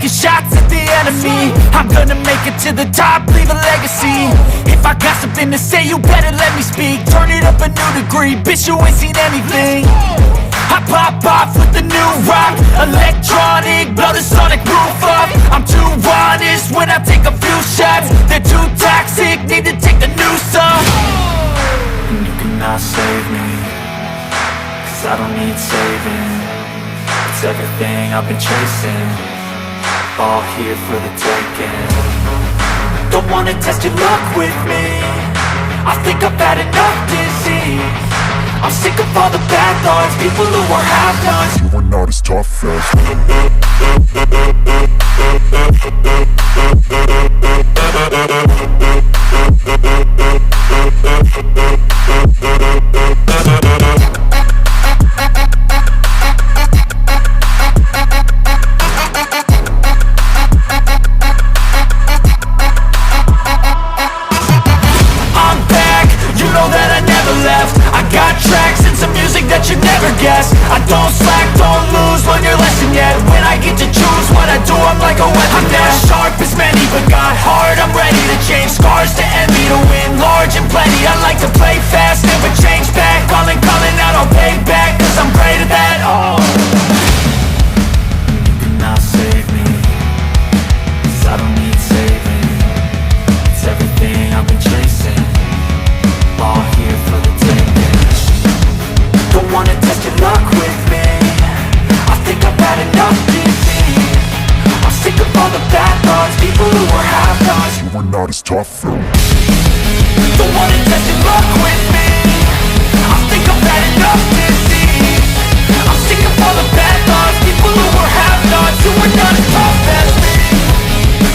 taking shots at the enemy. I'm gonna make it to the top, leave a legacy. If I got something to say, you better let me speak. Turn it up a new degree, bitch, you ain't seen anything. I pop off with the new rock, electronic, blow the sonic roof up. I'm too honest when I take a few shots. They're too toxic, need to take the noose off. And you cannot save me, cause I don't need saving. It's everything I've been chasing, all here for the taking. Don't wanna test your luck with me, I think I've had enough disease. I'm sick of all the bad thoughts, people who are half-nots. You are not as tough as I don't slack, don't lose, learn your lesson yet. When I get to choose what I do, I'm like a weapon. I'm not sharp as many, but got hard, I'm ready to change. Scars to envy, to win large and plenty. I like to play fast, never change back. Calling out, I'll pay back, cause I'm great at that. Oh, you cannot save me, cause I don't need saving. It's everything I've been chasing, all here for the taking. Don't wanna test your luck with me, I think I've had enough disease. I'm sick of all the bad thoughts, people who are half-nots. You are not as tough though. Don't wanna test your luck with me, I think I've had enough disease. I'm sick of all the bad thoughts, people who are half-nots. You are not as tough as me.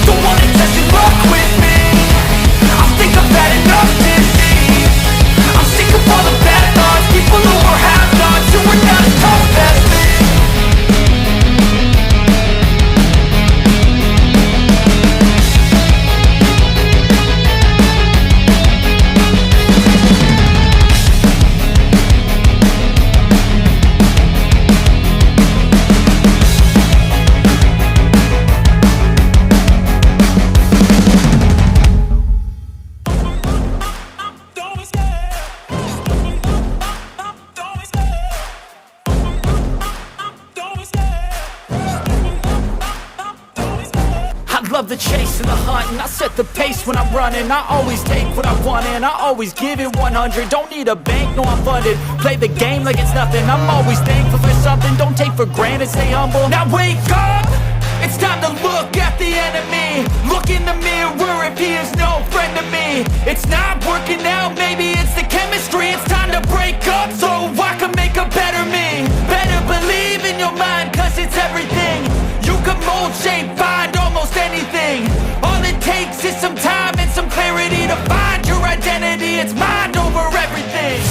Don't wanna test your luck with me, I think I've had enough disease. I'm sick of all the bad thoughts, people who are half-nots. You are not as tough as me. Love the chase and the hunt, and I set the pace when I'm running. I always take what I want and I always give it 100. Don't need a bank, no I'm funded. Play the game like it's nothing, I'm always thankful for something. Don't take for granted, stay humble. Now wake up, it's time to look at the enemy. Look in the mirror if he is no friend to me. It's not working out, maybe it's the chemistry. It's time to break up so I can make a better me. Better believe in your mind, cause it's everything. You can mold, shape, find almost anything. All it takes is some time and some clarity to find your identity. It's mind over everything.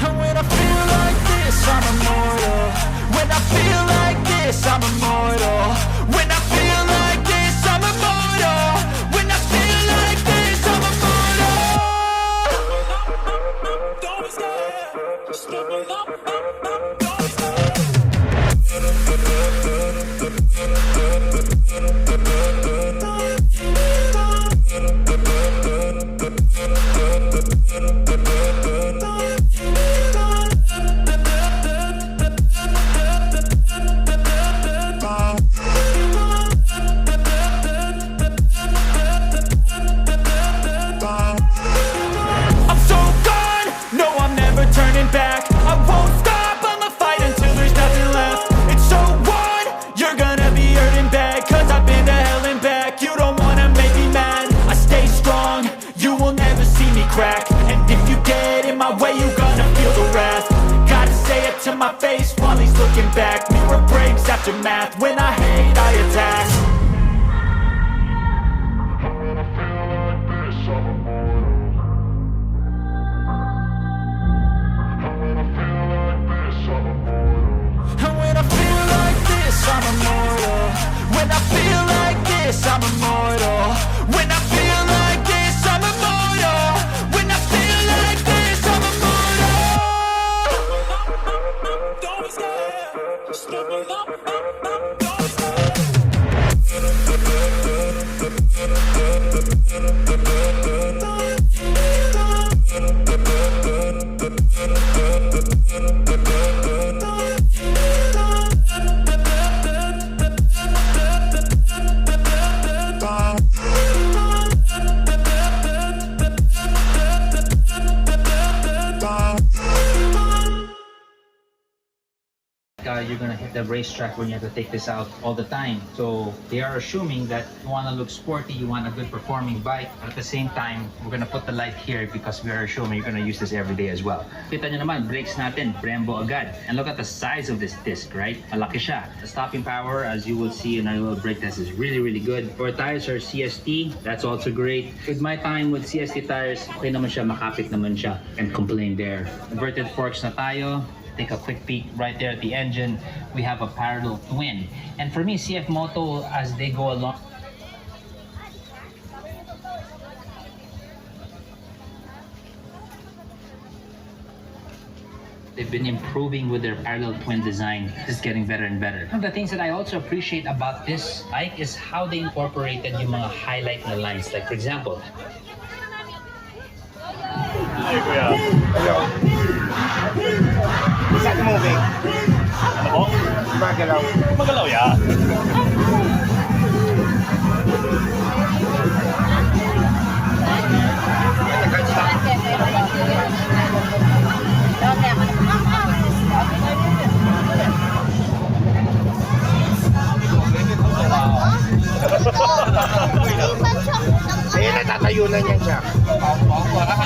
And when I feel like this, I'm immortal. When I feel like this, I'm immortal. When I feel like this, I'm immortal. When I feel like this, I'm immortal. Don't be scared, just level up. Don't be scared. And if you get in my way, you gonna feel the wrath. Gotta say it to my face while he's looking back. Mirror breaks after math, when I hate, I attack. When I feel like this, I'm immortal. When I feel like this, I'm immortal. And when I feel like this, I'm immortal. When I feel like this, I'm immortal. When I feel like this, I'm immortal. you're gonna hit the racetrack when you have to take this out all the time. So they are assuming that you want to look sporty, you want a good performing bike. At the same time, we're gonna put the light here because we are assuming you're gonna use this every day as well. Kita nyo naman, brakes natin, Brembo agad. And look at the size of this disc, right? Malaki siya. The stopping power, as you will see in our little brake test, is really, really good. Our tires are CST. That's also great. With my time with CST tires, okay naman siya, makapit naman siya. And complain there. Inverted forks na tayo. Take a quick peek right there at the engine. We have a parallel twin. And for me, CF Moto, as they go along, they've been improving with their parallel twin design. It's getting better and better. One of the things that I also appreciate about this bike is how they incorporated yung mga highlight na lines. Like for example, Hey, kuya. Hello. Is that moving? Ano po? Magalaw. Magalaw ya. Ayun, natatayo na niyan siya. Ayun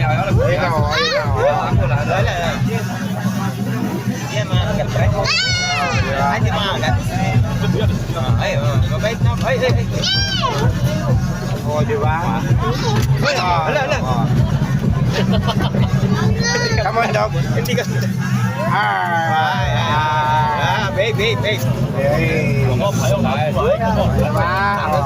na, oh, ayun na, oh. Oh, di ba? Come on, dog. Hindi ka. Babe. Hey. Ako, ayaw ka. Diba? Oh.